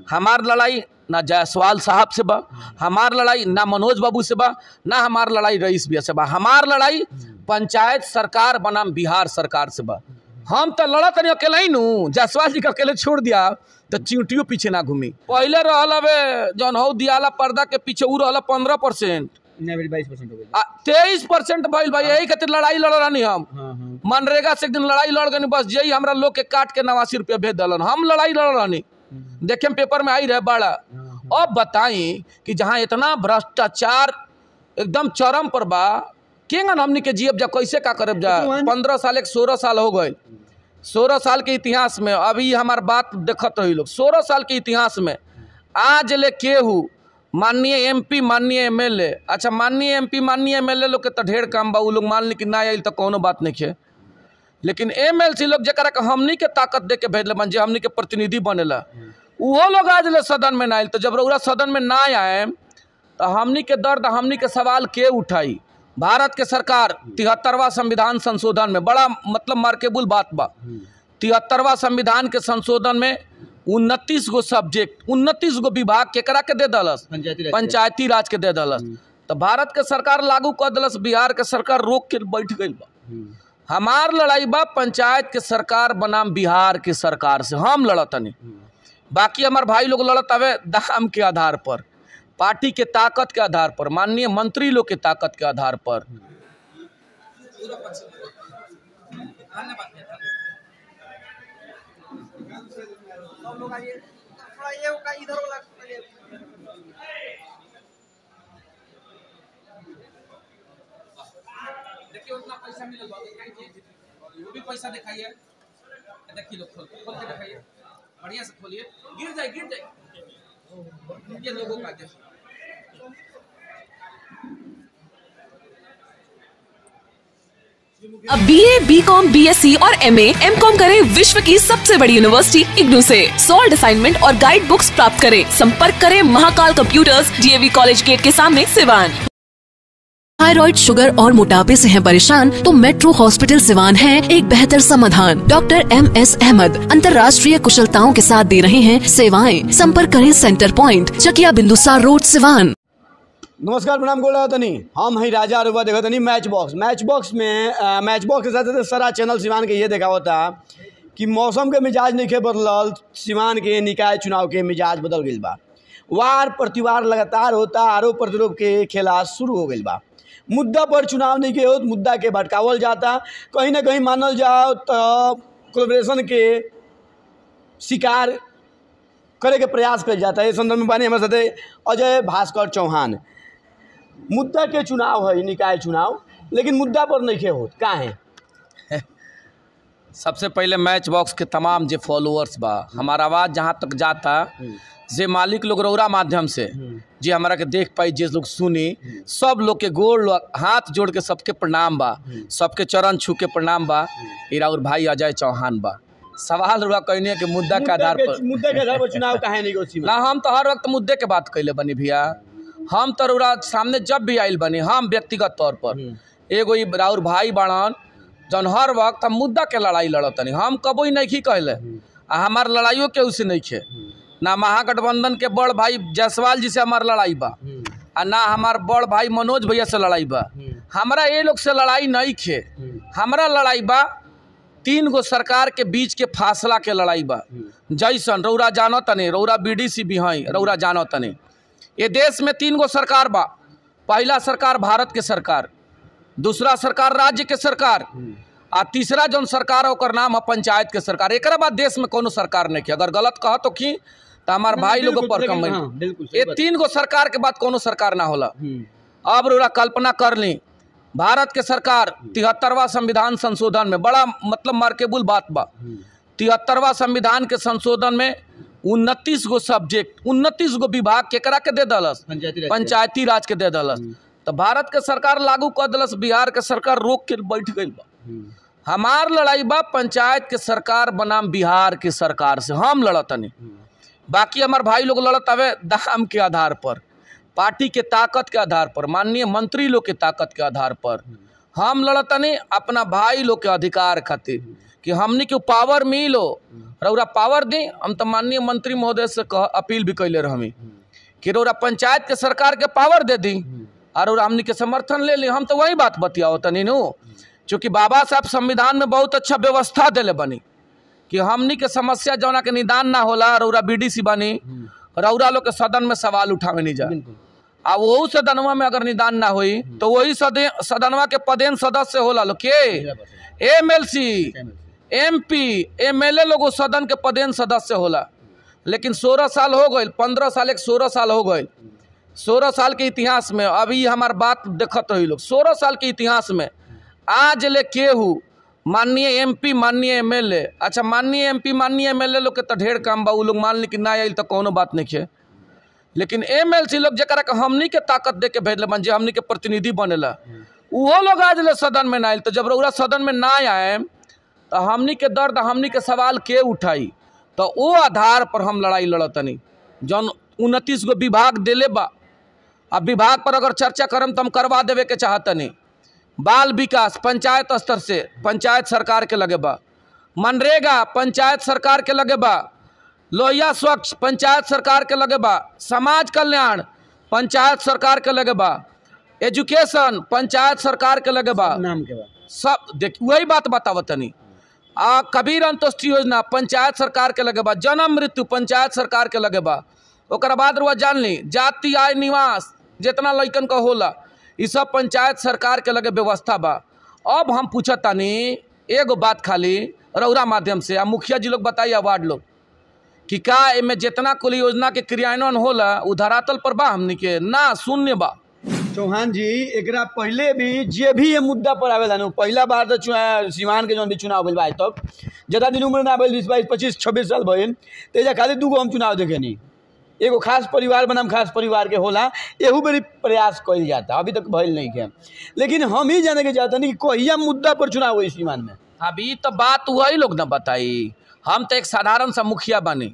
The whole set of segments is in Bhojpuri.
हमार लड़ाई ना जायसवाल साहब से बा, हमार लड़ाई ना मनोज बाबू से बा, ना हमार लड़ाई रईस भैया से बा। हमार लड़ाई पंचायत सरकार बनाम बिहार सरकार से बा। हम तो लड़त नहीं अकेले ही नू, जायसवाल जी का अकेले छोड़ दिया तो चींटियों पीछे ना घूमी। पहले रहल हवे जौन हो दियाला पर्दा के पीछे उ रहल 15%, 22% हो गई, 23% भइल भाई। यही खातिर लड़ाई लड़ रही हम। मनरेगा से एक दिन लड़ाई लड़ गई, बस यही हमरा लोग के काट के 89 रुपया भेज दलन। हम लड़ाई लड़ रही, देखे पेपर में आई रहे बड़ा। अब बताई कि जहाँ इतना भ्रष्टाचार एकदम चरम पर बा, केंगन हमनी के जियब जा, कैसे का करब जा। 15 साल एक 16 साल हो गए। 16 साल के इतिहास में अभी हमार बात देखत रही लोग। 16 साल के इतिहास में आज ले केहू माननीय एमपी, माननीय एमएलए, अच्छा माननीय एमपी माननीय एमएलए लोग के तो ढेर काम बा, उ लोग मान ली कि ना आइल तो कोनो बात नहीं है। लेकिन एमएलसी लोग जरा के हमनी के ताकत दे के भेजले बन, जे हमनी के प्रतिनिधि बनेला, वो लोग आज ले सदन में ना आइल। तो जब रउरा सदन में ना आए तो हमनी के दर्द, हमनी के सवाल के उठाई। भारत के सरकार 73वां संविधान संशोधन में बड़ा मतलब मार्केबुल बात बा। 73वां संविधान के संशोधन में 29 गो सब्जेक्ट, 29 गो विभाग केकरा के दे दलस, पंचायती राज के दे दलस। तो भारत के सरकार लागू कर दलस, बिहार के सरकार रोक के बैठ गई बा। हमार लड़ाई बा पंचायत के सरकार बनाम बिहार के सरकार से, हम लड़तनी। बाकी हमार भाई लोग लड़त हवे दाम के आधार पर, पार्टी के ताकत के आधार पर, माननीय मंत्री लोग के ताकत के आधार पर। देखिए उतना पैसा मिलल बा, वो भी पैसा दिखाइए। देखिए लोग खोल के दिखाइए, बढ़िया से खोलिए, गिर जाए ये लोगों का देखिए। अब BA, BCom, BSc और MA, MCom करें विश्व की सबसे बड़ी यूनिवर्सिटी इग्नू से। सॉल्ड असाइनमेंट और गाइड बुक्स प्राप्त करें। संपर्क करें Mahakal computers, DAV college gate के सामने, सिवान। थायराइड, शुगर और मोटापे से हैं परेशान तो मेट्रो हॉस्पिटल सिवान है एक बेहतर समाधान। डॉक्टर MS अहमद अंतर्राष्ट्रीय कुशलताओं के साथ दे रहे हैं सेवाएं। संपर्क करें सेंटर पॉइंट, चकिया बिंदुसार रोड, सिवान। नमस्कार, प्रणाम गोला तनी। हम हैं राजा अरुवा, देखो तनी मैच बॉक्स में मैच बॉक्स के साथ सारा चैनल सिवान के ये देखा होता कि मौसम के मिजाज नहीं के बदलल, सिवान के निकाय चुनाव के मिजाज बदल गई बा। वार प्रतिवार लगातार होता, आरोप प्रत्यारोप के खेला शुरू हो गई बा। मुद्दा पर चुनाव नहीं के हो, मुद्दा के भटकावल जाता। कहीं ना कहीं मानल जाओ तो कोलैबोरेशन के शिकार करे के प्रयास कर जाता है। इस संदर्भ में बानी हमारे साथ अजय भास्कर चौहान। मुद्दा के चुनाव है, निकाय चुनाव, लेकिन मुद्दा पर नहीं के हो, का है? सबसे पहले मैच बॉक्स के तमाम जो फॉलोअर्स बा, हमारा आवाज़ जहाँ तक जाता, जे मालिक लोग रौरा माध्यम से जे हमारा के देख पाई, जे लोग सुनी, सब लोग के गोड़ हाथ जोड़ के सबके प्रणाम बा, सबके चरण छू के प्रणाम बा। और भाई अजय चौहान बा। सवाल रुआ कहनी है कि मुद्दा के आधार पर चुनाव काहे नहीं होती ना। हम तो हर वक्त मुद्दे के बात कैले बनी भैया। हम तो रौरा सामने जब भी आइल बनी, हम व्यक्तिगत तौर पर एगो राउर भाई बाड़न जौन हर वक्त हम मुद्दा के लड़ाई लड़तनी। हम कबो ही नहीं कहले, हमार लड़ाइयों के उसे नहीं खे ना। महागठबंधन के बड़ भाई जायसवाल जी से हमार लड़ाई बा, आ ना हमार बड़ भाई मनोज भैया से लड़ाई बा। हमारा ये लोग से लड़ाई नहीं खे। हमारा लड़ाई बा 3 गो सरकार के बीच के फासला के लड़ाई बा। जैसन रौरा जानो तनी, रौरा BDC भी हैं, रौरा जानो तनी। ये देश में 3 गो सरकार बा। पहला सरकार भारत के सरकार, दूसरा सरकार राज्य के सरकार, आ तीसरा जौन सरकार है ओकर नाम है पंचायत के सरकार। एक बाद देश में कोनो सरकार नहीं है। अगर गलत कह तो की तो हमार भाई लोगों पर कम। ये 3 गो सरकार के बाद कोनो सरकार ना होला। अब रउरा कल्पना कर ली, भारत के सरकार 73वां संविधान संशोधन में बड़ा मतलब मार्केबुल बात बा। 73वां संविधान के संशोधन में 29 गो सब्जेक्ट, 29 गो विभाग केकरा के दे दलस, पंचायती राज के दे दलस। तो भारत के सरकार लागू कर दलस, बिहार के सरकार रोक के बैठ गई बा। हमार लड़ाई बा पंचायत के सरकार बनाम बिहार के सरकार से, हम लड़तनी। बाकी हमार भाई लोग लड़त हवे दाम के आधार पर, पार्टी के ताकत के आधार पर, माननीय मंत्री लोग के ताकत के आधार पर। हम लड़तनी अपना भाई लोग के अधिकार खातिर कि हमनी के पावर मिलो रौरा पावर दी। हम तो माननीय मंत्री महोदय से अपील भी कैले रही कि रौरा पंचायत के सरकार के पावर दे दी और हमनी के समर्थन ले ली। हम तो वही बात बतियाओ तनी नु, चूँकि बाबा साहब संविधान में बहुत अच्छा व्यवस्था दिले बनी कि हमनी के समस्या जौना के निदान ना होला, रौरा BDC बनी, रौरा लोग के सदन में सवाल उठावे नहीं जा। आ वही सदनवा में अगर निदान ना हुई तो वही सदनवा के पदेन सदस्य होला लोग के MLC MP MLA लोग सदन के पदेन सदस्य होला। लेकिन 16 साल हो गए, 15 साल एक 16 साल हो गए। 16 साल के इतिहास में अभी हमार बात देखत रही लोग, 16 साल के इतिहास में आज ले केहू माननीय MP माननीय MLA, अच्छा माननीय MP माननीय MLA लोग के तो ढेर काम बा, उ लोग मान ली कि ना आइल तो कोनो बात नहीं है। लेकिन MLC लोग जरा के हमनी के ताकत दे के भेजले बन, जे हमनी के प्रतिनिधि बनेला, वो लोग आज ले सदन में ना आइल। तो जब रउरा सदन में ना आए तो हमनी के दर्द हमनी के सवाल के उठाई? तो वो आधार पर हम लड़ाई लड़तनी। जौन 29 गो विभाग दिले बा, अब विभाग पर अगर चर्चा करम तो हम करवा देवे के चाहतनी। बाल विकास पंचायत स्तर से पंचायत सरकार के लगे बा, मनरेगा पंचायत सरकार के लगे बा, लोहिया स्वच्छ पंचायत सरकार के लगे बा, समाज कल्याण पंचायत सरकार के लगे बा, एजुकेशन पंचायत सरकार के लगे बा, नाम के बा सब देख वही बात बतावतनी। कबीर अंतोष्टि योजना पंचायत सरकार के लगे बा, जन्म मृत्यु पंचायत सरकार के लगे बा। ओकर बाद रुआ जान ली जाति आय निवास जितना लइकन का होला ये सब पंचायत सरकार के लगे व्यवस्था बा। अब हम पूछतानी एगो बात खाली रौरा माध्यम से, मुखिया जी लोग बताइए वार्ड लोग कि का एमे जितना कुल योजना के क्रियान्वयन होला उ धरातल पर बा हमनी के ना शून्य बा। चौहान जी एकरा पहले भी जे भी ये मुद्दा पर आवेला नु, पहला बार तो सीमान के जौन भी चुनाव भइल बा आज तक ज़्यादा दिन उम्र ना भइल, 20 22 25 26 साल भइल, तेजा खाली 2 गो हम चुनाव देखेनी। एगो खास परिवार बनाम खास परिवार के होला, एहू बड़ी प्रयास कइल जाता, अभी तक भइल नहीं के। लेकिन हम ही जाने के चाहते नहीं कि कहिया मुद्दा पर चुनाव हुई सीमान में। अभी तो बात वही लोग ना बताई, हम तो एक साधारण सा मुखिया बनी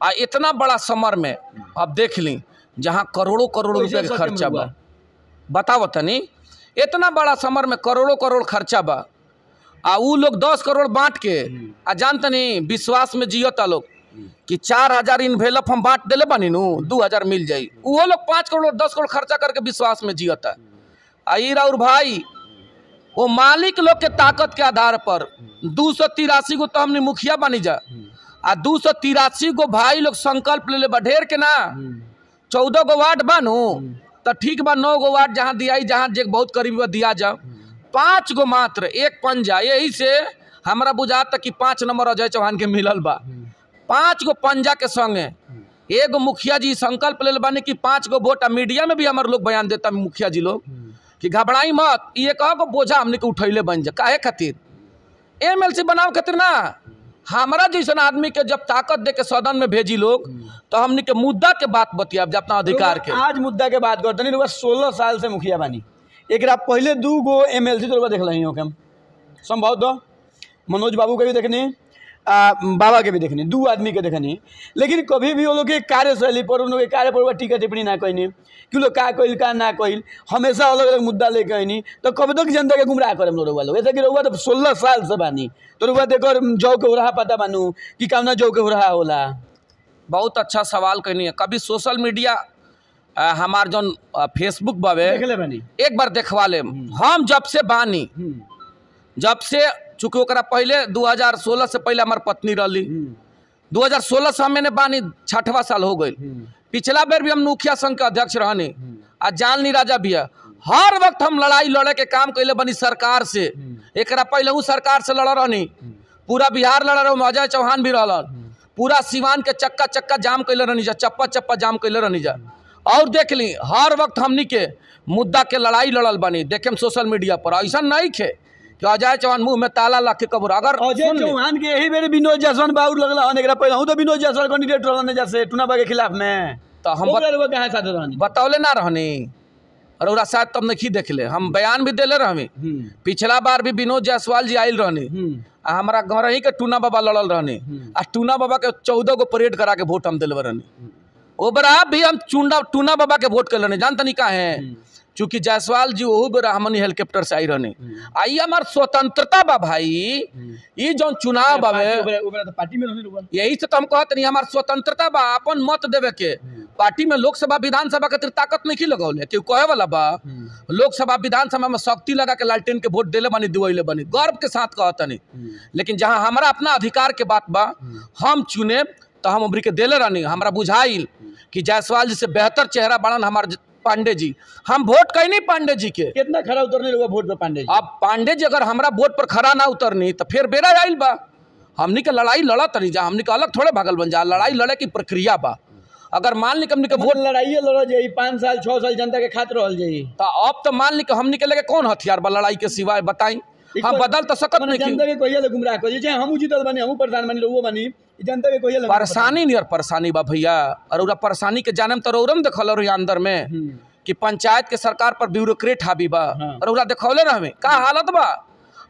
आ इतना बड़ा समर में अब देख ली जहाँ करोड़ों करोड़ रुपये का खर्चा बा। बताओ तनी इतना बड़ा समर में करोड़ों करोड़ खर्चा बा आ उ लोग 10 करोड़ बांट के आ जानतनी विश्वास में जियता लोग कि 4000 इन्वेलप हम बांट दिले बनी नु 2000 मिल जाई। वो लोग 5 करोड़ 10 करोड़ खर्चा करके विश्वास में जियता। आईर और भाई वो मालिक लोग के ताकत के आधार पर 283 गो तो हमने मुखिया बनी जा आ 283 गो भाई लोग संकल्प ले ले बा, ढेर के ना 14 गो वार्ड बानू तो ठीक बा, 9 गो वार्ड जहाँ दिया जहाँ जे बहुत करीब दिया जा, 5 गो मात्र एक पंजा। यही से हमारा बुझाता कि 5 नंबर अजय चौहान के मिलल बा। 5 गो पंजा के संगे एगो मुखिया जी संकल्प ले बानी कि 5 गो वोट। मीडिया में भी हमारे लोग बयान देता मुखिया जी लोग कि घबराई मत, ये कहो बोझा हमने के उठैले बन जा। काहे खातिर? MLC बनाव खातिर ना, हमारा जैसन आदमी के जब ताकत दे के सदन में भेजी लोग तो हमने के मुद्दा के बात बतियाब अपना अधिकार के। आज मुद्दा के बात करते नहीं, 16 साल से मुखिया बानी। एक पहले 2 गो MLC तो देख रही हो हम संभव तो मनोज बाबू के भी देखनी, बाबा के भी देखनी, 2 आदमी के देखनी। लेकिन कभी भी वो लोग के कार्यशैली पर उन लोग के कार्य पर टीका टिप्पणी ना कहनी कि लोग का कइल का ना कइल, हमेशा अलग अलग मुद्दा लेके आनी। तो कब तक जनता के गुमराह करे लोग ऐसा कि रउआ तो 16 साल से बानी, तो रउआ देकर जौ के हो रहा पता बानू कि कामना जौ के हो रहा होला। बहुत अच्छा सवाल कहनी है। कभी सोशल मीडिया हमार जौन फेसबुक बावे एक बार देखवा ले। हम जब से बानी, जब से चूँकि ओकरा पहले 2016 से पहले हमार पत्नी रही, 2016 से मैंने बानी 6वां साल हो गई। पिछला बेर भी हम मुखिया संघ के अध्यक्ष रहनी आ जान ली राजा भैया, हर वक्त हम लड़ाई लड़े के काम कैले बनी सरकार से। एक पहले हूँ सरकार से लड़ रहनी, पूरा बिहार लड़ रहा, अजय चौहान भी रहलन, पूरा सिवान के चक्का चक्का जाम कैले रहनी जा, चप्पा चप्पा जाम कैले रहनी जा। और देख ली हर वक्त हमनी के मुद्दा के लड़ाई लड़ल बनी। देखे सोशल मीडिया पर ऐसा नहीं खे कि अजय चौहान मुंह में ताला ला के कबर। अगर अजय चौहान के यही बेर विनोद जायसवाल बाउर लगला होने के पहले हूं तो विनोद जायसवाल कैंडिडेट रहने जैसे टुनाबा के खिलाफ में, तो हम कहां साथ रहनी बतौले ना रहनी और ओरा शायद तब नहीं देख ले। हम बयान भी देले रहनी, पिछला बार भी विनोद जायसवाल जी आयल रहनी, हमारा घर ही के टूना बाबा लड़ल रहनी आ टूना बाबा के 14 गो परेड करा के वोट हम दिलवा रहनी। ओबरा भी हम टूना बाबा के वोट कर लेने जानता नहीं का है, चूंकि जायसवाल जी ओहू बेरा हमनी हेलीकॉप्टर से आई रहनी आई हमार स्वतंत्रता बा भाई ये जो चुनाव बावे पार्टी में रहने लोगन यही से तो हम कहते नहीं हमार स्वतंत्रता बा अपन मत देवे के पार्टी में लोकसभा विधानसभा खातिर ताकत नहीं लगौले क्यों कहे वाला बा लोकसभा विधानसभा में शक्ति लगा के लालटेन के वोट दिले बनी दिवैले बनी गर्व के साथ कहता नहीं लेकिन जहाँ हमारा अपना अधिकार के बात बा हम चुने तो हम उम्र के दिले रहनी हमारा बुझाइल कि जायसवाल जी से बेहतर चेहरा बनन हमारे पांडे जी हम वोट कहीं नहीं पांडे जी के कितना खरा उतरने लोग वोट पे पांडे जी अब पांडे जी अगर हमारा वोट पर खरा ना उतरनी तो फिर बेरा आइल बा हमनी के लड़ाई लड़त नहीं जा हमनी के अलग थोड़े भागल बन जा लड़ाई लड़े की प्रक्रिया बा अगर मान ली हमनी के वोट लड़ाई लड़ जाई 5 साल 6 साल जनता के खातिर रहल जाई तो अब तो मान ली हमनी के लेके कौन हथियार बा लड़ाई के सिवाय बताई हम बदल तो सकत नहीं जनता के कोई ले गुमराह कर जे हम जीतल बनी हम प्रधान बनी लोगो बनी जनता के कोई परेशानी नहीं और परेशानी बा भैया और उरा परेशानी के जानम तो रौरम देखल रही अंदर में कि पंचायत के सरकार पर ब्यूरोक्रेट हावी बा और उरा देखौले ना हमें का हालत बा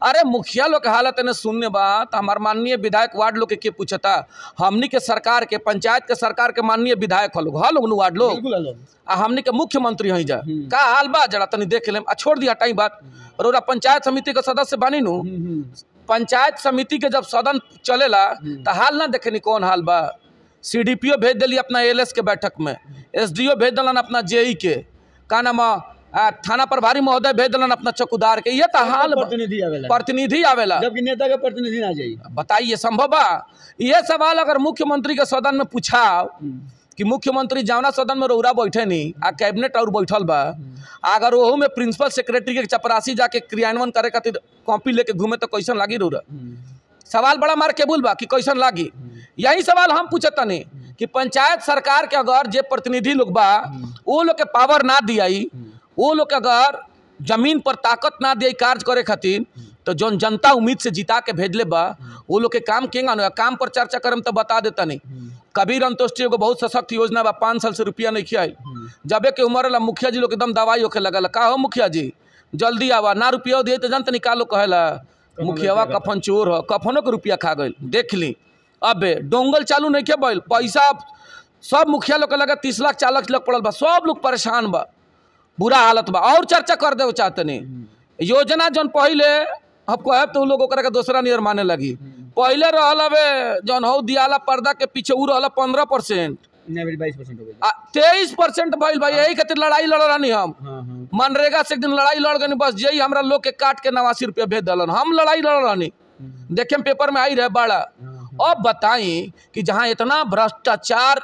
अरे मुखिया लोग के हालत ने सुनने बा तो हमार माननीय विधायक वार्ड लोग के पूछता हमनी के सरकार के पंचायत के सरकार के माननीय विधायक लोग वार्ड लोग आ हमनी के मुख्यमंत्री हई जा का हाल बा जरा तनी देख लेम आ छोड़ दिया टाइम बात और पंचायत समिति के सदस्य बानी नु पंचायत समिति के जब सदन चलेला तो हाल ना देखे कौन हाल बा CDPO भेज दिली अपना ALS के बैठक में SDO भेज दिलन अपना JE के का नाम थाना प्रभारी महोदय भेज दिलन अपना चौकीदार के ये तो हाल प्रतिनिधि आवेला जबकि नेता के प्रतिनिधि ना जाई बताइए संभव बा ये सवाल अगर मुख्यमंत्री के सदन में पूछाओ कि मुख्यमंत्री जावना सदन में रौरा बैठे नहीं आ कैबिनेट और बैठल बा अगर वहू में प्रिंसिपल सेक्रेटरी के चपरासी जाके क्रियान्वयन करे खातिर कॉपी लेके घूमे तो कैसन लागी रौरा सवाल बड़ा मार केबुल बा कि कैसन लागी यही सवाल हम पूछता नहीं कि पंचायत सरकार के अगर जे प्रतिनिधि लोग बा वो लोग के पावर ना दियाई वो लोग के अगर जमीन पर ताकत ना दियाई कार्य करे खातिर तो जौन जनता उम्मीद से जिता के भेजले बा वो लोग के काम केंगा न काम पर चर्चा करम तो बता देता नहीं कबीर अंतोष्टि एगो बहुत सशक्त योजना बा 5 साल से रुपया नहीं खियाई जबे के उम्र ला मुखिया जी लोग एकदम दवाई होके लगल का हो मुखिया जी जल्दी आवा ना रुपया दिए तो जानते नहीं का लोग कहेला मुखियावा कफन चोर हो कफनों के रुपया खा गई देख ली अबे डोंगल चालू नहीं के बैल पैसा सब मुखिया लोग के लगा 30 लाख 40 लाख पड़ल बा सब लोग परेशान बा बुरा हालत बा और चर्चा कर दे चाहते नहीं योजना जौन पहले अब कहे तो लोग के दूसरा नियर माने लगी पहले रहल हवे जौन हो दियाला पर्दा के पीछे उ रहल 15% 23% भइल भाई यही खातिर लड़ाई लड़ रही हम मनरेगा से एक दिन लड़ाई लड़ गई बस यही हमरा लोग के काट के 89 रुपया भेज दलन हम लड़ाई लड़ रही देखे पेपर में आई रहे बड़ा अब बताई कि जहाँ इतना भ्रष्टाचार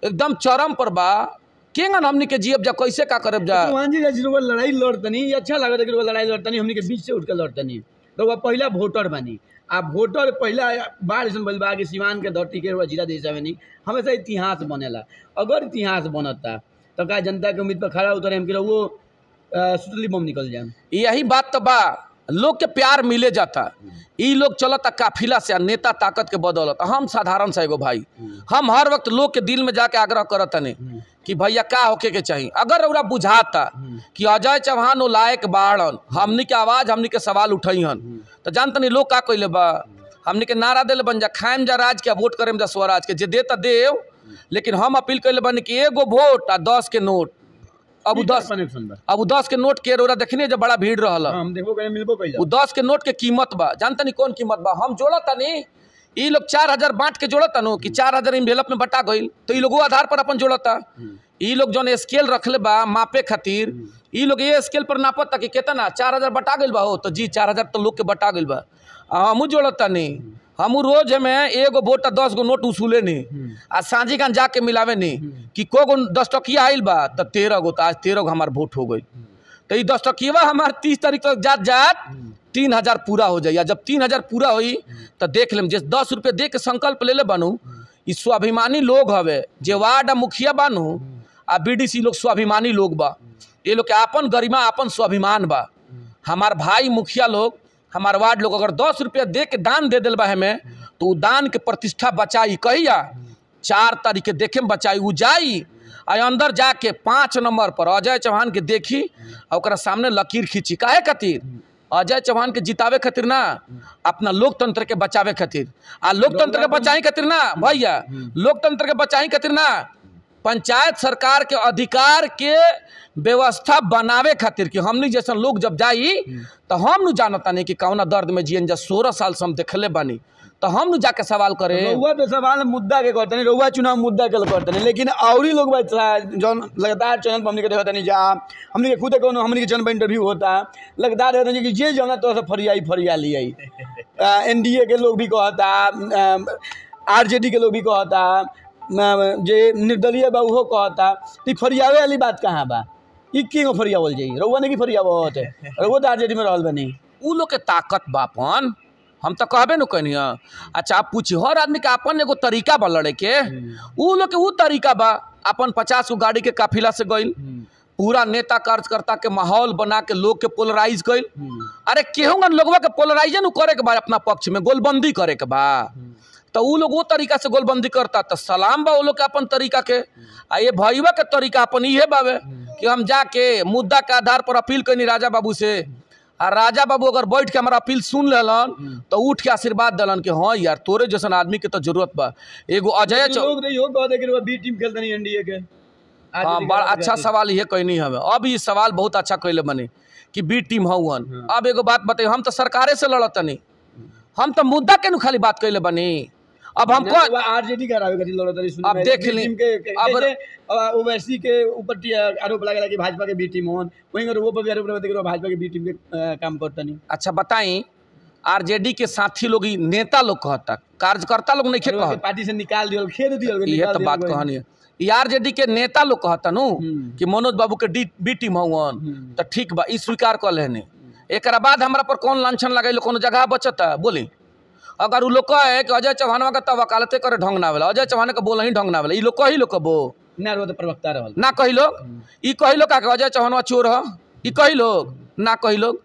एकदम चरम पर बा केंगन हमनी के जीव जा कैसे का करब जा लड़ाई लड़तनी अच्छा लगा लड़ाई लड़तनी हमनी के बीच से उठ के लड़तनी तो वह पहला वोटर बनी आ वोटर पहला बार ऐसा बोल बा कि सिवान के धरती के जिला देश नहीं हमेशा इतिहास बनेला अगर इतिहास बनता तो का जनता के उम्मीद पर खड़ा उतरे हम वो सुतली बम निकल जाए यही बात तो बा लोग के प्यार मिले जाता ई लोग चलता काफिला से नेता ताकत के बदौलत हम साधारण सा एगो भाई हम हर वक्त लोग के दिल में जाके आग्रह करत नहीं कि भैया का होके के चाहिए अगर ओरा बुझाता कि अजय चौहान वो लायक बाड़न हमनी के आवाज हमनी के सवाल उठैहन तो जानते नहीं लोग का कइले बा हमनी के नारा दिले बन जा खाएम जा राज के वोट करेम जा स्वराज के जे देता देव लेकिन हम अपील कइले बन कि एगो वोट आ 10 के नोट अब 10 के नोट के रोरा देखने जब बड़ा भीड़ रहल हम देखबो करे मिलबो कइला 10 के नोट के कीमत बा जानते नहीं कौन कीमत बा हम जोड़ता नहीं ई लोग 4000 बांट के जोड़ता नो कि 4000 इन्वेलप में बटा गई तो ई लोग वो आधार पर अपन जोड़ता ई लोग जौन स्केल रखले बा मापे खातिर ई लोग ये स्केल पर नापता कि कितना 4000 बटा गई बा हो तो जी 4000 तो लोग के बटा गई बा हमू जोड़ता नहीं हम रोज में एगो वोट 10 गो नोट उसूले नहीं आ सांझी खान जाके मिलावे नहीं कि को गो 10 टकिया आइल बा तो 13 गो तो आज 13 गो हमार वोट हो गई तो ये 10 टकिया हमार 30 तारीख तक जात 3000 पूरा हो जाए जब 3000 पूरा हुई तो देख लेम जिस 10 रुपये दे के संकल्प ले बनू ये स्वाभिमानी लोग हवे जे वार्ड मुखिया बानू आ BDC लोग स्वाभिमानी लोग बा ये लोग के आपन गरिमा आपन स्वाभिमान बा हमार भाई मुखिया लोग हमार वार्ड लोग अगर 10 रुपया दे के दान दे दिल बा हमें तो दान के प्रतिष्ठा बचाई कहिया 4 तारीख के देखे में बचाई उ जाई आ अंदर जाके 5 नंबर पर अजय चौहान के देखी और सामने लकीर खींची काहे खातिर अजय चौहान के जितावे खातिर ना अपना लोकतंत्र के बचावे खातिर आ लोकतंत्र के बचाई खातिर ना भैया लोकतंत्र के बचाई खातिर ना पंचायत सरकार के अधिकार के व्यवस्था बनावे खातिर कि हमनी जैसा लोग जब जाई तो हम न जानता नहीं कि कौना दर्द में जियन जा 16 साल से हम देखले बानी तो हम न जाके सवाल करे। रउआ तो सवाल मुद्दा के करते नहीं, रउआ चुनाव मुद्दा के करते नहीं, लेकिन और ही लोग जौन लगातार चैनल पर हमने के देखते नहीं जा हमने के खुद कोनो हमने के जन्म इंटरव्यू होता लगातार देखते नहीं कि जे जाना तो फरिया लिया NDA के लोग भी कहता, RJD के लोग भी कहता, जे निर्दलीय बा उहो कहता। तो फरियावे वाली बात कहाँ बा? ई क्यों फरियावल जाई? रउआ ने की फरियावत है, रउआ तो RJD में रहल बनी। उ लोग के ताकत बापन हम तो कहबे न कहनी। अच्छा आप पूछी हर आदमी के अपन एगो तरीका बा लड़े के, उ लोग के उ तरीका बा अपन 50 गो गाड़ी के काफिला से गइल, पूरा नेता कार्यकर्ता के माहौल बना के लोग के पोलराइज कइल। अरे केहूँगन लोगवा के पोलराइजन करे के बा, अपना पक्ष में गोलबंदी करे के बा, तो उ लोग वो तरीका से गोलबंदी करता तो सलाम बा वो लोग के अपन तरीका के। आ ये भईवा के तरीका अपन इहे बावे कि हम जाके मुद्दा के आधार पर अपील कनी राजा बाबू से, आ राजा बाबू अगर बैठ के हमारा अपील सुन लेलन तो उठ के आशीर्वाद दिलन कि हाँ यार तोरे जैसन आदमी के तो जरूरत बा। एगो अजय लोग नहीं हो कहते कि बी टीम खेलते नहीं NDA के। हाँ बड़ा अच्छा सवाल ये कहनी हमें। अब ये सवाल बहुत अच्छा कहले बने कि बी टीम हवन। अब एगो बात बताइए, हम तो सरकारे से लड़तनी, हम तो मुद्दा के नु खाली बात कहले बनी। अब हमको RJD करावे कथी लड़त रही? अब देख ली अब ओवैसी के ऊपर आरोप लागला कि भाजपा के बी टीम होन, वहीं वो पर भी आरोप लगता कि भाजपा के बी टीम के काम करता नहीं। अच्छा बताई RJD के साथी लोग नेता लोग कहता, कार्यकर्ता लोग नहीं कहता, पार्टी से निकाल दिया खेद दिया। ये तो बात कहनी है। RJD के नेता लोग कहता नु कि मनोज बाबू के बी टीम हवन, तो ठीक बा ई स्वीकार कर लेने। एक बाद हमारा पर कौन लांछन लगे कोनो जगह बचता बोली? अगर उ लोग कहे कि अजय चौहानवा का तब वकालते करे ढंग ना वाला, अजय चौहान के बोल ही ढंग ना वाला, ई लोग कही लोग कबो ना रो तो प्रवक्ता रहल ना कही लोग, ई कही लोग का अजय चौहानवा चोर ह, ई कही लोग ना कही लोग,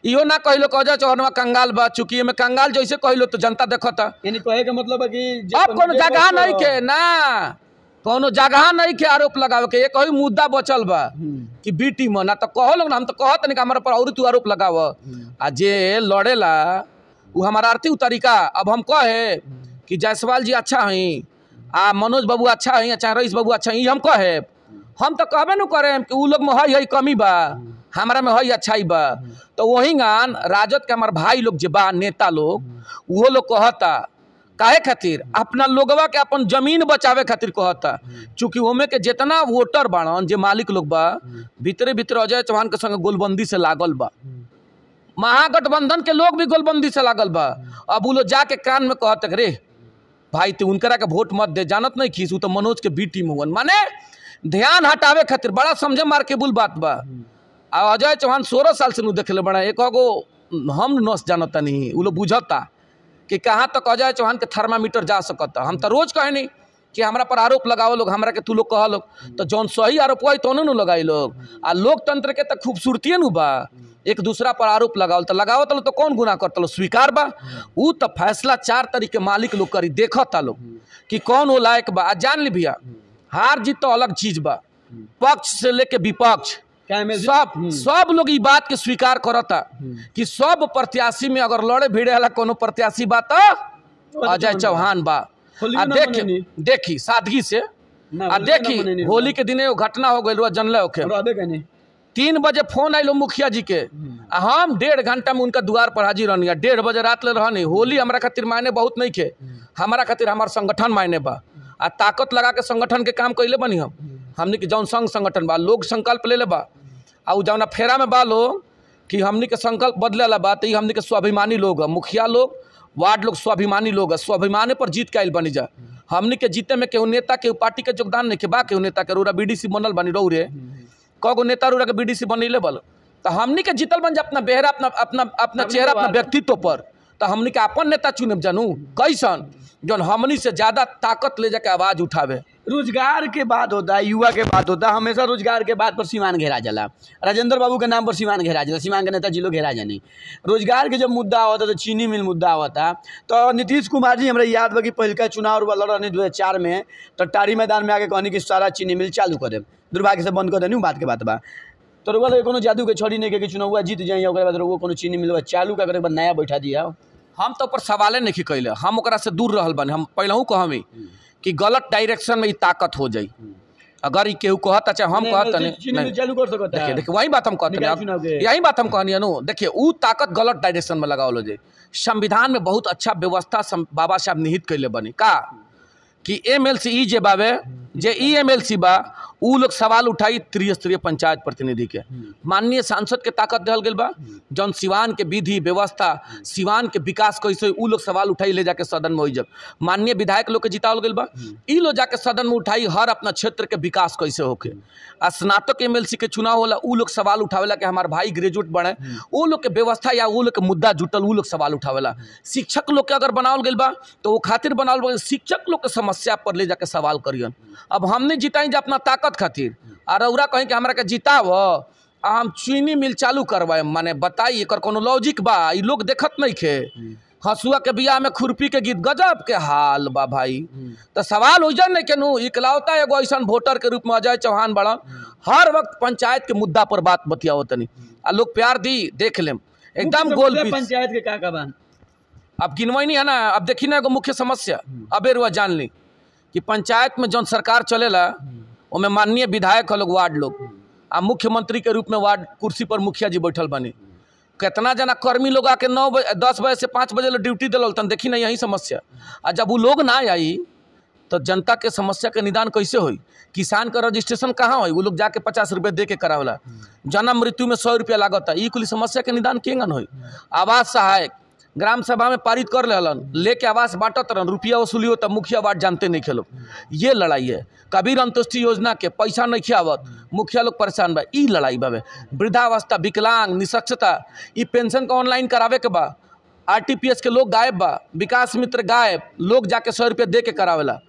इहो ना कही लोग अजय चौहानवा कंगाल बा, चूंकि में कंगाल जैसे कही लोग तो जनता देखता। यानी कहे के मतलब है कि अब कोनो जगह नहीं के ना, कोनो जगह नहीं के आरोप लगावे के, एक ही मुद्दा बचल बा कि बी टीम ना तो कहो लोग ना, हम तो कहत नहीं कि हमारे पर और तू आरोप लगाव। आ जे लड़ेला वो हमारा आरती तरीका। अब हम कहे कि जायसवाल जी अच्छा हैं, आ मनोज बाबू अच्छा हैं, चाहे रईस बाबू अच्छा हैं, हम कहे, हम तो कहबे न करें कि उ लोग में है कमी बा, हमारा में है अच्छाई बा। तो वही गान राजद के हमारे भाई लोग जे बा नेता लोग, वो लोग कहता काहे खातिर अपना लोगवा के अपन जमीन बचावे खातिर कहता, चूंकि ओमे के जितना वोटर बाड़न जे मालिक लोग बा भीतरे भीतर अजय चौहान के संग गोलबंदी से लागल बा, महागठबंधन के लोग भी गोलबंदी से लागल बा। अब वो लोग जाके कान में कहते रे भाई तू उनकरा के वोट मत दे, जानत नहीं खीस तो मनोज के बी टीम हुवन, माने ध्यान हटावे खातिर बड़ा समझे मार के बुल बात बा। आ अजय चौहान 16 साल से नु देखले बड़ा, एक गो हम नस जानता नहीं, वो लोग बुझता कि कहाँ तक अजय चौहान के थर्मामीटर जा सकता। हम तो रोज कहे नहीं कि हमरा पर आरोप लगाओ लोग, हमरा के तू लोग कह लोग, तो जौन सही आरोप हुआ तो न लगाई लोग। आ लोकतंत्र के तो खूबसूरती नु बा, एक दूसरा पर आरोप लगाओ तो कौन गुनाह करता लोग, स्वीकार बा। उ तो फैसला 4 तरीके मालिक लोग करी, देखता लोग कि कौन वो लायक बा। जान ली भैया हार जीत तो अलग चीज बा, पक्ष से लेके विपक्ष सब लोग ई बात के स्वीकार करता कि सब प्रत्याशी में अगर लड़े भिड़े वाला कोनो प्रत्याशी बा तो अजय चौहान बा। आ देखी सादगी से आ देखी होली के दिन घटना हो गई जनले होके 3 बजे फोन आइलो मुखिया जी के, आ हम 1.5 घंटा में उनका द्वार पर हाजिर रहनी, 1:30 बजे रात ले रहनी। होली हमारा खातिर मायने बहुत नहीं खे, हमारा खातिर हमार संगठन मायने बा, आ ताकत लगा के संगठन के काम कैले बनी। हमने के जौन संगठन बा लोग संकल्प ले ले बा, आ जौना फेरा में बा लोग कि हमने के संकल्प बदले ला बा, तो हमने के स्वाभिमानी लोग है, मुखिया लोग वार्ड लोग स्वाभिमानी लोग है, स्वाभिमानी पर जीत के आइल बनी जा। हमने के जीते में केहू नेता के पार्टी के योगदान नहीं के बा, केहू नेता के रोरा BDC बनल बनी रहो रे, कगो नेता रोरा के BDC बनैले बल, तो हमने के जीतल बन जा अपना बेहरा अपना चेहरा अपना व्यक्तित्व पर। तो हमने के अपन नेता चुने जानू कैसन जौन हमनी से ज्यादा ताकत ले जाके आवाज उठावे। रोजगार के बात होता है, युवा के बात होता है, हमेशा रोजगार के बात पर सीमान घेरा जाला, राजेंद्र बाबू के नाम पर सीमान घेरा जाला, सीमान के नेता जिलो घेरा जानी। रोजगार के जब मुद्दा होता तो चीनी मिल मुद्दा होता, तो नीतीश कुमार जी हमारे याद बा कि पहलका चुनाव वाला रहनी 2004 में, तो टारी मैदान में आके कहनी कि सारा चीनी मिल चालू कर दे, दुर्भाग्य से बंद कर देनी बात के बात बा। तो रुआ कोनो जादू के छड़ी नहीं के चुनाव जीत जाइए, बाद रुआ कोनो चीनी मिल चालू का करे नया बैठा दिया। हम तो ऊपर सवाले नहीं कैले, हम ओकरा से दूर रहल बने। हम पहलू कहमी कि गलत डायरेक्शन में ताकत हो जाई, अगर ई केहू कहता चाहे हम कहता नहीं चालू कर सकता है। देखिए वही बात हम कहते हैं, यही बात हम कहनी है नु। देखिए वो ताकत गलत डायरेक्शन में लगावल जाए। संविधान में बहुत अच्छा व्यवस्था बाबा साहब निहित कैले बनी का कि MLC ई जे बावे जे ई MLC बा उ लोग सवाल उठाई त्रिस्तरीय पंचायत प्रतिनिधि के। माननीय सांसद के ताकत दिहल गई बा जौन सिवान के विधि व्यवस्था सिवान के विकास कैसे उ लोग सवाल उठाई ले जाके सदन में। जब माननीय विधायक लोग के जितावल गई बा ई लोग जाके सदन में उठाई हर अपना क्षेत्र के विकास कैसे होके। स्नातक MLC के चुनाव होला उ लोग सवाल उठावेला कि हमारे भाई ग्रेजुएट बने वो लोग के व्यवस्था या वो लोग के मुद्दा जुटल उ लोग सवाल उठावेला। शिक्षक लोग के अगर बनावल गई बा तो वो खातिर बनावल गई शिक्षक लोग के समस्या पर ले जाके सवाल करियन। अब हमने जिताई जे अपना ताकत खातिर और औरा कहीं कि हमरा के जिताव हम चीनी मिल चालू करवाए माने बताई एकर कोनो लॉजिक बा। ई लोग देखत नहीं खे हसुआ के बियाह में खुरपी के गीत गजब के हाल बा भाई। तो सवाल हो नहीं के नु इकलौता एगो ऐसा वोटर के रूप में अजय चौहान बड़ा हर वक्त पंचायत के मुद्दा पर बात बतियाओ तनी आ लोग प्यार दी देख लेम एकदम गोल पंचायत के का बा। अब गिनवाई नहीं है ना। अब देखी ना एगो मुख्य समस्या अबे रुआ जान ली कि पंचायत में जौन सरकार चलेला उनमें माननीय विधायक लोग वार्ड लोग आ मुख्यमंत्री के रूप में वार्ड कुर्सी पर मुखिया जी बैठल बनी। कितना जना कर्मी लोग आके 10 बजे से 5 बजे ड्यूटी दिल तन देखी ना यही समस्या। आ जब वो लोग ना आई तो जनता के समस्या के निदान कैसे होई। किसान का रजिस्ट्रेशन कहाँ होई वो लोग जाके 50 रुपये दे के करावेला। जन्म मृत्यु में 100 रुपया लागत है। कुल समस्या के निदान केंगन होई। आवास सहायक ग्राम सभा में पारित कर लेलन लेके आवास बांटत रहन रुपया वसूली हो तब मुखिया वार्ड जानते नहीं खेलो। ये लड़ाई है। कबीर अंत्येष्टि योजना के पैसा नहीं खियावत मुखिया लोग परेशान बा। ई लड़ाई बावे। वृद्धावस्था विकलांग निशक्षता ई पेंशन का ऑनलाइन करावे के बा। RTPS के लोग गायब बा। विकास मित्र गायब लोग जाके 100 रुपये दे के करावेला।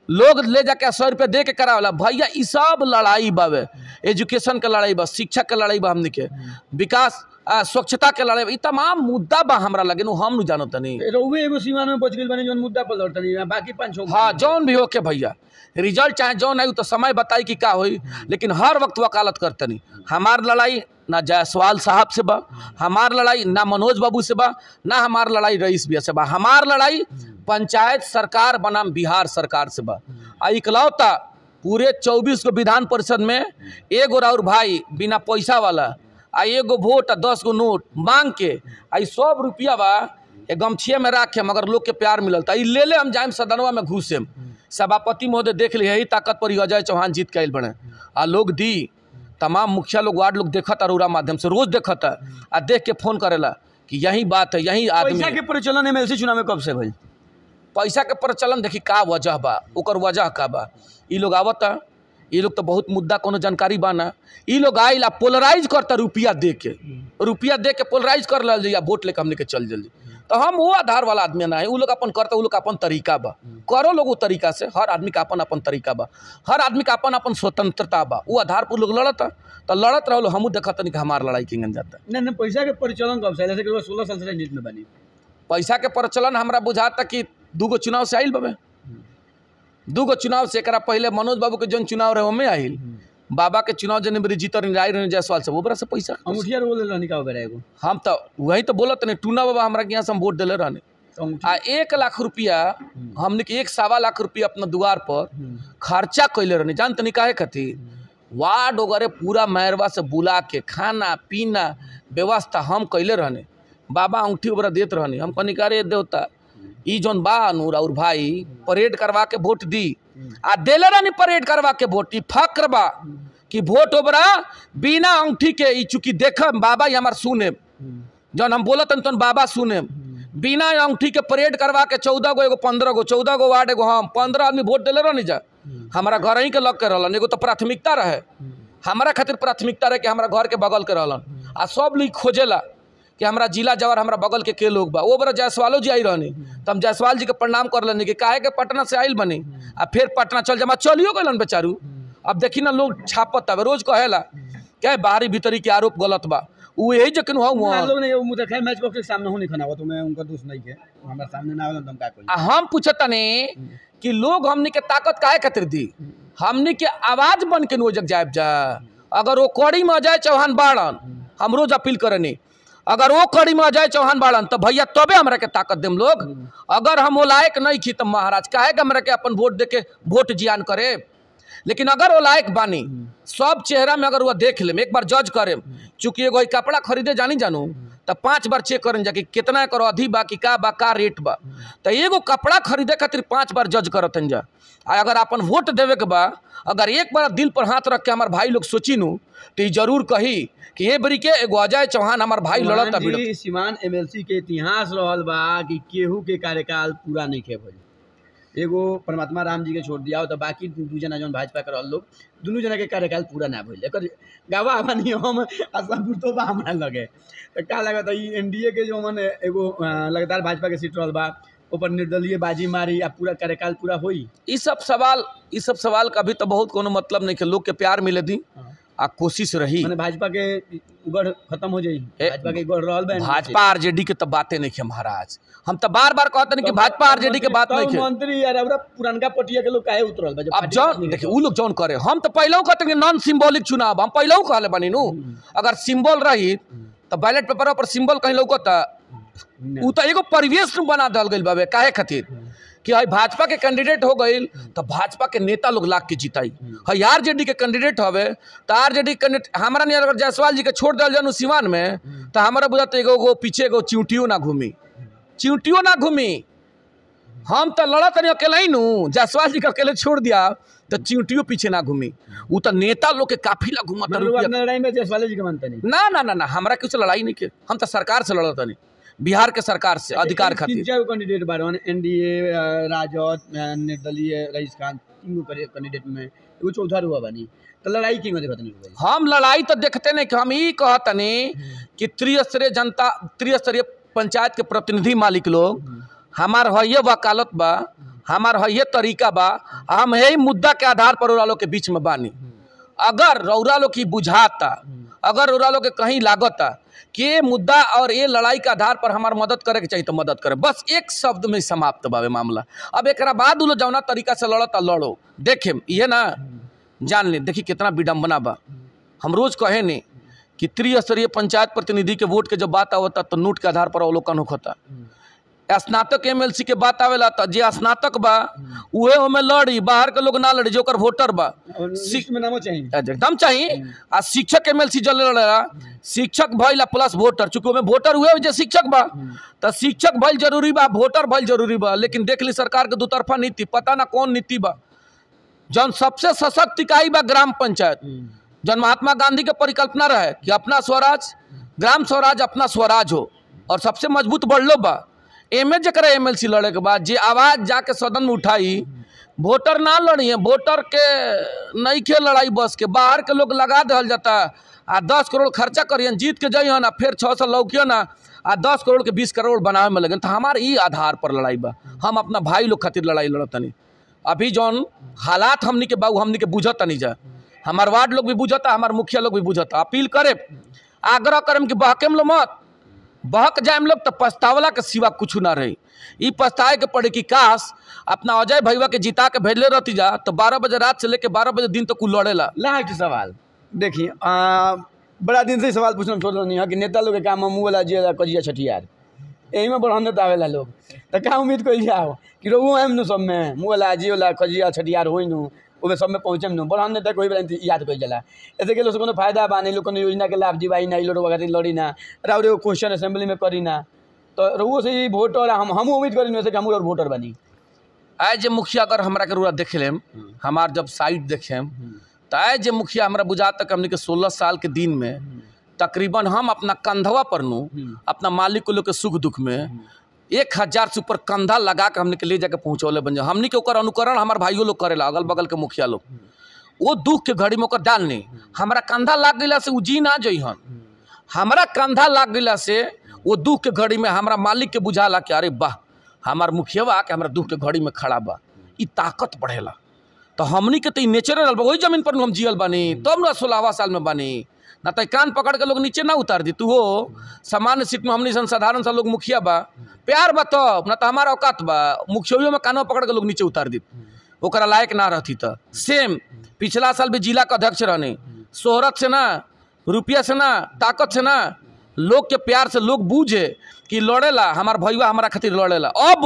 लोग ले जाके 100 रुपये दे के करावेला। भैया ई सब लड़ाई बावे। एजुकेशन के लड़ाई बा शिक्षा के लड़ाई बा हमनी के विकास स्वच्छता के लड़ाई ई तमाम मुद्दा बा हमरा लगे हम नहीं जानत नहीं। एगो सीमा में बच गइल बने जौन मुद्दा पर लड़तनी बाकी 5 हाँ जौन भी होके भैया रिजल्ट चाहे जौन आई तो समय बताई कि का होई लेकिन हर वक्त वकालत करतनी। हमार लड़ाई ना जायसवाल साहब से बा हमार लड़ाई ना मनोज बाबू से बा ना हमार लड़ाई रईस भैया से बा। हमार लड़ाई पंचायत सरकार बनाम बिहार सरकार से बा। आ इकलौता पूरे 24 को विधान परिषद में एगो राउर भाई बिना पैसा वाला आ एगो वोट आ 10 गो नोट मांग के आई 100 रुपया बा गमछिया में राखे मगर लोग के प्यार मिलल था ले ले हम जाए सदनवा में घुसेम। सभापति महोदय देख ली यही ताकत पर अजय चौहान जीत के आयल बने आ लोग दी तमाम मुखिया लोग वार्ड लोग देखता रौरा माध्यम से रोज देखता आ देख के फोन करेला कि यही बात है यही आदमी। पैसा के प्रचलन MLC चुनाव में कब से भइल। पैसा के प्रचलन देखी का वजह बा ओकर वजह का बा। ई लोग आवता ये लोग तो बहुत मुद्दा कोनो जानकारी बाना ई लोग आइला पोलराइज करता रुपया दे के पोलराइज कर लल जाइए वोट लेके हमने के चल जल्दी। तो हम वो आधार वाला आदमी ना है वो लोग अपन करता वो लोग अपन तरीका बा करो लोग वो तरीका से। हर आदमी का अपन तरीका बा हर आदमी का अपन स्वतंत्रता बा वो आधार पर लोग लड़ता तो लड़त रहो हम देखत नहीं कि हमार लड़ाई किंगन जाता। नहीं पैसा के प्रचलन कब से 16 साल से राजनीति में बनी। पैसा के प्रचलन हमरा बुझाता कि 2 गो चुनाव से आइल बाबे 2 गो चुनाव से। एक पहले मनोज बाबू के जौन चुनाव रहे ओमे आइल बाबा के चुनाव जन मेरी जीतर राय रहे जायसवाल से वो बड़ा से पैसा अंगूठिया बोले रहनी का बेरा हम तो वही तो बोलत नहीं टूना बाबा हमरा के यहाँ से हम वोट दिले रहने आ 1 लाख रुपया हमने के 1.25 लाख रुपया अपना द्वार पर खर्चा कैले रहने जान तनी काहे खातिर वार्ड वगैरह पूरा मैरवा से बुला के खाना पीना व्यवस्था हम कैले रहने। बाबा अंगूठी वगैरह देते रहने हम कहनी का रे देवता ई जौन बा नूर और भाई परेड करवा के वोट दी आ देले रहनी परेड करवा के वोट। ई फक्र बा कि वोट ओबरा बिना अंगूठी के ई चूंकि देख बाबा ही हमार सुने जौन हम बोलत तन बाबा सुने बिना अंगूठी के परेड करवा के 14 गो एगो 15 गो 14 गो वार्ड एगो हम 15 आदमी वोट दिले रहनी जा। हमारा घर ही के लग के रहलन एगो तो प्राथमिकता रहे हमारा खातिर प्राथमिकता रहे कि हमारा घर के बगल के रहलन आ सब लोग खोजेला कि हमारा जिला जवार हमारा बगल के लोग बा वो बड़ा जायसवालो जी आई रहनी तो हम जायसवाल जी के प्रणाम कर लेनी कि काहे के पटना से आइल बनी आ फिर पटना चल जमा चलियो गलन बेचारू। अब देखी ना लोग छापत आवे रोज कहेला क्या बाहरी भीतरी के आरोप गलत बा वो यही जखन लोग नहीं वो मुझे मैच बॉक्स के सामने हो नहीं खाना तो मैं उनका दोस्त नहीं के हमारे सामने ना आवेलन तुम का कोई हम पूछता नहीं कि लोग हमनी के ताकत काहे खातिर दी हमनी के आवाज बन के नोजक जायब जा। अगर वो कड़ी में अजय चौहान बाड़न हम रोज अपील करनी अगर वो कड़ी में अजय चौहान बाड़न तो भैया तबे हमरा के ताकत देम लोग। अगर हम वो लायक नहीं खी तो महाराज काहे के हमरा के अपन वोट दे के वोट जियान करे। लेकिन अगर वो लायक बानी सब चेहरा में अगर वो देख ले एक बार जज करे, चूंकि एगो कपड़ा खरीदे जानी जानू तो 5 बार चेक करें जाके कितना एकर अधी बा कि का रेट बा, तो एगो कपड़ा खरीदे खातिर 5 बार जज करतन जा। अगर अपन वोट देवे के बा, अगर एक बार दिल पर हाथ रख के हमार भाई लोग सोची नू तो जरूर कही कि ये बरी के एगो अजय चौहान हमार भाई लड़ता भिड़त। सीवान एमएलसी के इतिहास रहल बा कि केहू के कार्यकाल पूरा नहीं खे भइल, एगो परमात्मा राम जी के छोड़ दिया हो तो बाकी 2 जना जौन भाजपा के रहल लोग 2 जना के कार्यकाल पूरा ना भइल। एकर गवाह बानी हम असम तो बा हमरा लगे, तो का लगता ई एनडीए के जो मन एगो लगातार भाजपा के सीट रहल बा ऊपर निर्दलीय बाजी मारी आ पूरा कार्यकाल पूरा होई। ई सब सवाल का भी तो बहुत कोनो मतलब नहीं कि लोग के प्यार मिले दी आ कोशिश रही। माने भाजपा के उगड़ खत्म हो जाई, भाजपा के गढ़ रहल बा। भाजपा आरजेडी के तो बातें नहीं है महाराज, हम तो बार कहते नहीं कि भाजपा आरजेडी के बात नहीं है। मंत्री यार हमरा पुरानका पटिया के लोग काहे उतरल बा? अब जौन देखिए उ लोग जौन करे, हम तो पहले कहते हैं नॉन सिंबॉलिक चुनाव, हम पहले कहले बनी नू अगर सिंबल रही तो बैलेट पेपर पर सिंबल कहीं लौकता उ तो एगो परिवेश बना दल गई बाबे। काहे खातिर कि हई भाजपा के कैंडिडेट हो गई तो भाजपा के नेता लोग लाग के जिताई, हई आरजेडी के कैंडिडेट हवे तो आरजेडी कैंडिडेट हमारा नहीं। अगर जायसवाल जी के छोड़ दिल जानू सिवान में तो हमारा बुझाते एगो पीछे एगो चिंटियो ना घूमी। हम तो लड़त नहीं अकेला ही नू, जायसवाल जी के अकेले छोड़ दिया तो चिंटियो पीछे ना घूमी, उ तो नेता लोग के काफिला घूमता। लड़ाई में जायसवाल जी के मानता नहीं ना हमरा कुछ लड़ाई नहीं के, हम तो सरकार से लड़ता नहीं, बिहार के सरकार से अधिकार खातिर। कैंडिडेट बारे एनडीए राजद निर्दलीय रईस खान 3 कैंडिडेट में एगो चौथा हुआ बानी, तो लड़ाई की देखत नहीं। हम लड़ाई तो देखते नहीं कि हम ई कहतनी कि त्रिस्तरीय पंचायत के प्रतिनिधि मालिक लोग हमार है वकालत बा, हमार है तरीका बा, हम यही मुद्दा के आधार पर रौरा लोग के बीच में बानी। अगर रौरा लोग की बुझाता, अगर रौरा लोग के कहीं लागता कि ये मुद्दा और ये लड़ाई के आधार पर हमार मदद करे के चाहिए तो मदद करे, बस एक शब्द में समाप्त बावे मामला। अब एक बाद उ लोग जौना तरीका से लड़ता लड़ो, देखे ये ना जान ले। देखिए कितना विडम्बना बा, हम रोज कहे नहीं कि त्रिस्तरीय पंचायत प्रतिनिधि के वोट के जब बात आवता तो नोट के आधार पर अवलोकन होता। स्नातक एमएलसी के बात आवेला तो जे स्नातक बा उहे ओमे लड़ी, बाहर के लोग ना लड़ी, जो कर वोटर बा में नामो चाहिए एकदम चाहिए। आ शिक्षक एमएलसी जल लड़ेला, शिक्षक भइल प्लस वोटर, चूंकि ओमे वोटर हुए जे शिक्षक बा तो शिक्षक भइल जरूरी बा, वोटर भइल जरूरी बा। लेकिन देख ली सरकार के दुतरफा नीति, पता ना कौन नीति बा। जौन सबसे सशक्त इकाई बा ग्राम पंचायत, जौन महात्मा गांधी के परिकल्पना रहे कि अपना स्वराज, ग्राम स्वराज अपना स्वराज हो, और सबसे मजबूत बढ़लो बा। एमे जरा एमएलसी लड़े के बाद जे आवाज जाके सदन में उठाई, वोटर ना लड़ी है, वोटर के नहीं के लड़ाई बस के, बाहर के लोग लगा दिल जाता आ 10 करोड़ खर्चा करियन, जीत के जइहन आ फिर 600 लौकियन आ 10 करोड़ के 20 करोड़ बनावे में लगन। तो हमार ई आधार पर लड़ाई बा, हम अपना भाई लोग खातिर लड़ाई लड़तनी। अभी जौन हालात हमनी के बाबू हमनी के बुझता नहीं जा, हमार वार्ड लोग भी बुझता, हमार मुखिया लोग भी बुझता। अपील करे, आग्रह करम कि बहकेम लो मत, बहक जाएम लोग तो पछतावला के सिवा कुछ ना रही। ई पछताए के पड़े कि काश अपना अजय भैया के जिता के भेजले रहती जा तो 12 बजे रात से लेके 12 बजे दिन तक तो लड़ेला। लास्ट सवाल देखिए, बड़ा दिन से सवाल पूछना छोड़ रही है कि नेता लोग के काम मुँह वाला जी कजिया छठियार यही में बढ़ाने तो आवेला लोग, तो क्या उम्मीद कर जाओ कि रोहू एम नु सब में मुँह वाला जी वाला कजिया छठियार हो नू वो सब में पहुँचे नू बढ़ाने तक कोई बार याद कर जला। ऐसे के लोग को फायदा बा नहीं, लोग योजना के लाभ दिवाई ना, लोग वगैरह लड़ी ना, और क्वेश्चन असेंबली में करी ना, तो रोहू से वोटर हम उम्मीद करी वैसे कि हम और वोटर बनी। आए जे मुखिया अगर हमरा के रूरा देख लेम, हमार जब साइट देखेम तो आए जे मुखिया हमरा बुझा तक हमने के 16 साल के दिन में तकरीबन हम अपना कंधवा पर नू अपना मालिक को लोग के सुख दुख में 1000 से ऊपर कंधा लगा के हमने के ले जाके पहुँचौले बन जा। हमने के ओकर अनुकरण हमार भाइयों लोग करेला, अगल बगल के मुखिया लोग, वो दुख के घड़ी में ओकर डाल नहीं। हमारा कंधा लाग गया से उ जी ना जइहन, हमारा कंधा लाग गया से वो दुख के घड़ी में हमारा मालिक के बुझाला कि अरे वाह हमार मुखिया के हमारा दुख के घड़ी में खड़ा बा, ई ताकत बढ़ेला। तो हमनी के तो नेचुरल वही जमीन पर हम जियल बानी, तब ना 16वां साल में बानी, ना तो कान पकड़ के लोग नीचे ना उतार दी। तू हो सामान्य सीट में हमनी सन साधारण सा लोग मुखिया बा, प्यार बा तब ना तो हमारा औकात बा, मुखिया में कानों पकड़ के लोग नीचे उतार दी, ओकरा लायक ना रहती। तो सेम पिछला साल भी जिला का अध्यक्ष रहने, शोहरत से ना, रुपया से ना, ताकत से ना, लोग के प्यार से लोग बूझे कि लड़ेला हमार भैया हमारा खातिर लड़ेला। अब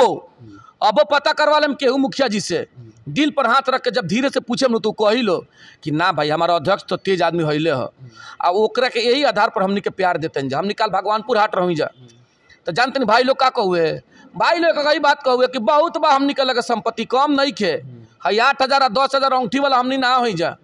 अब पता करवा लेम केहू मुखिया जी से, दिल पर हाथ रख के जब धीरे से पूछे न तो कही लो कि ना भाई हमारा अध्यक्ष तो तेज आदमी हईले है, आ ओकरा के यही आधार पर हमनी के प्यार देते हैं। हम निकाल भगवानपुर हाट रही जा तो जानते नहीं भाई लोग का कहुए, भाई लोग कई बात कहुए कि बहुत बा हमनी के लगे संपत्ति कम नहीं खे, है 8,000 और 10,000 औंठी वाला हमनी ना हो जा,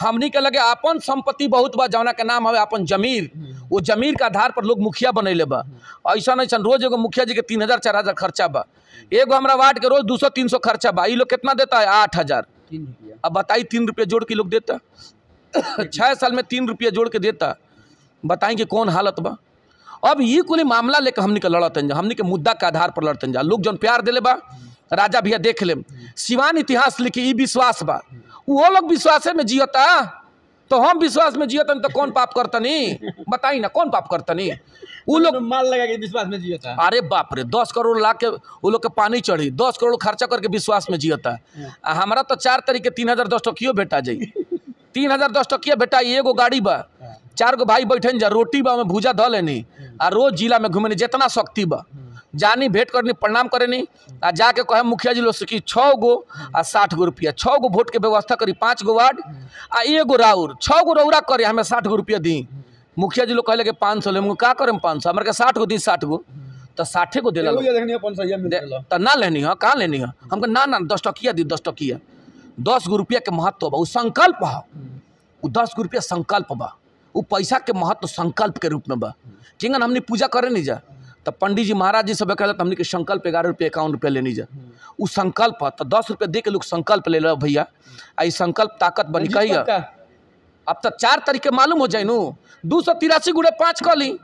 हमनी के लगे अपन संपत्ति बहुत बा जौना के नाम हवे अपन जमीर। वो जमीर के आधार पर लोग मुखिया बनैले बा। ऐसा नहीं रोज एगो मुखिया जी के 3,000 4,000 खर्चा बा, एगो हमारा वार्ड के रोज 200-300 खर्चा बा। ये लोग कितना देता है 8,000। अब बताइए 3 रुपये जोड़ के लोग देता 6 साल में 3 रुपये जोड़ के देता, बताएं कि कौन हालत बा। अब ये कुल मामला लेकर हमनी के लड़तन जा, हमनी के मुद्दा के आधार पर लड़तन जा। लोग जौन प्यार दिले बा राजा भैया देख ले, सिवान इतिहास लिखी ई विश्वास बा, वो लोग विश्वासे में जियता तो हम विश्वास में जियतन तो कौन पाप करतनी, बताई ना कौन पाप करतनी। वो लोग माल लगा के विश्वास में जियता। अरे बाप रे 10 करोड़ ला के वो लोग के पानी चढ़ी, 10 करोड़ खर्चा करके विश्वास में जियता। हमारा तो 4 तारीख के 3,010 टकियो भेटा जाई, 3,010 टकिया भेटा, एगो गाड़ी बा, 4 गो भाई बैठन जा, रोटी बा में भूजा ध लेनी आ रोज जिला में घूमे जितना शक्ति बा जानी भेंट करनी प्रणाम करनी आ जाके कहे मुखिया जी लोग से कि 6 गो आ 60 गो रुपया, 6 गो वोट के व्यवस्था करी, 5 गो वार्ड आ एगो राउर, 6 गो रौरा करे, हमें 60 गो रुपया दी। मुखिया जी लोग कहले कि 500 ले, का करें 500, हमारे के 60 गो दी, 60 गो तो 60 गो दिला तो ना लेनी है, कहाँ लेनी है, हमको ना 10 टकिया दी, 10 टकिया, 10 गो रुपया के महत्व बा, वो संकल्प है, वो 10 गो रुपया संकल्प बा, वो पैसा के महत्व संकल्प के रूप में बा। किंगन हमने पूजा करे नहीं जा तो पंडित जी महाराज जी सब कहते हमने के संकल्प 11 रुपये 51 रुपये लेनी जा, वो संकल्प है तो 10 रुपये दे के लोग संकल्प ले लो भैया, आई संकल्प ताकत बनी कही। अब तक 4 तारीख के मालूम हो जाए नू, 283 गुड़े 5 कह ली,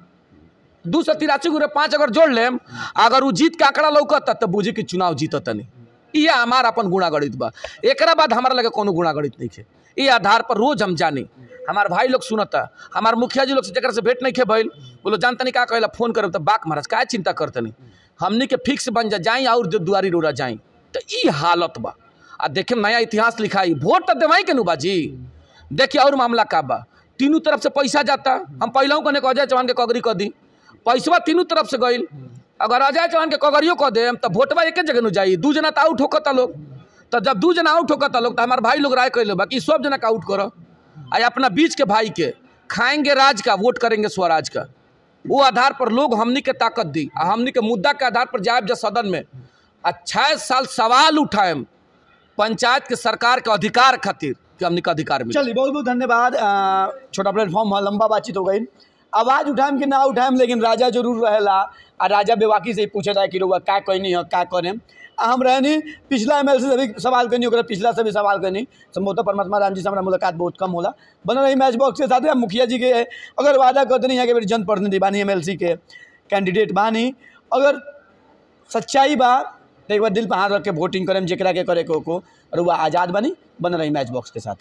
283 गुड़े 5 अगर जोड़ लेम, अगर वो जीत के आंकड़ा लौकता तो बुझी कि चुनाव जीतता नहीं। ये हमारा अपन गुणागणित बा, एक बाद हमारा लगे कोनो गुणागणित नहीं है। ये आधार पर रोज हम जानी, हमारे भाई लोग सुनता, हमारे मुखिया जी लोग से जगह से भेंट नहीं खे भइल, बोलो जानता नहीं का कहला, फोन करब तो बाक महाराज का चिंता करते नहीं, हमनी के फिक्स बन जाई और दुआरी रोरा जाई। तो ये हालत बा आ देखे नया इतिहास लिखाई, वोट तो देवाई के नु बाजी। देखिए और मामला का बा, तीनों तरफ से पैसा जाता, हम पहले कहने को अजय चौहान के कगरी कह दी, पैसवा तीनों तरफ से गई, अगर अजय चौहान के कगरियो कह दे तो वोटवा एक जगह न जाई, 2 जना तो आउट होकता लोग, तो जब 2 जना आउट होकता लोग तो हमारे भाई लोग राय कैले बाकी सब जना का आउट करो, आई अपना बीच के भाई के खाएंगे राज का, वोट करेंगे स्वराज का। वो आधार पर लोग हमनी के ताकत दी, हमनी के मुद्दा के आधार पर जाए सदन में 6 साल सवाल उठाए पंचायत के सरकार के अधिकार खातिर कि हमनी के अधिकार मिले। चलिए बहुत बहुत धन्यवाद। छोटा प्लेटफॉर्म लंबा बातचीत हो गई, आवाज़ उठाएम कि ना उठाएम लेकिन राजा जरूर रहेला, और राजा बेवाकी से ही पूछे जाए कि रुआ का कहनी है का करें। हम रहनी पिछला MLC से भी सवाल करनी, पिछला से भी सवाल करनी, संभवतः परमात्मा राम जी से हमारा मुलाकात बहुत कम होला। बना रही मैच बॉक्स के साथ मुखिया जी के अगर वादा करते नहीं है कि जनप्रतिनिधि बानी MLC के कैंडिडेट बानी, अगर सच्चाई बा तो एक बार दिल पर हाथ रख के वोटिंग करें जरा के करे को, और वह आज़ाद बनी। बना रही मैच बॉक्स के साथ।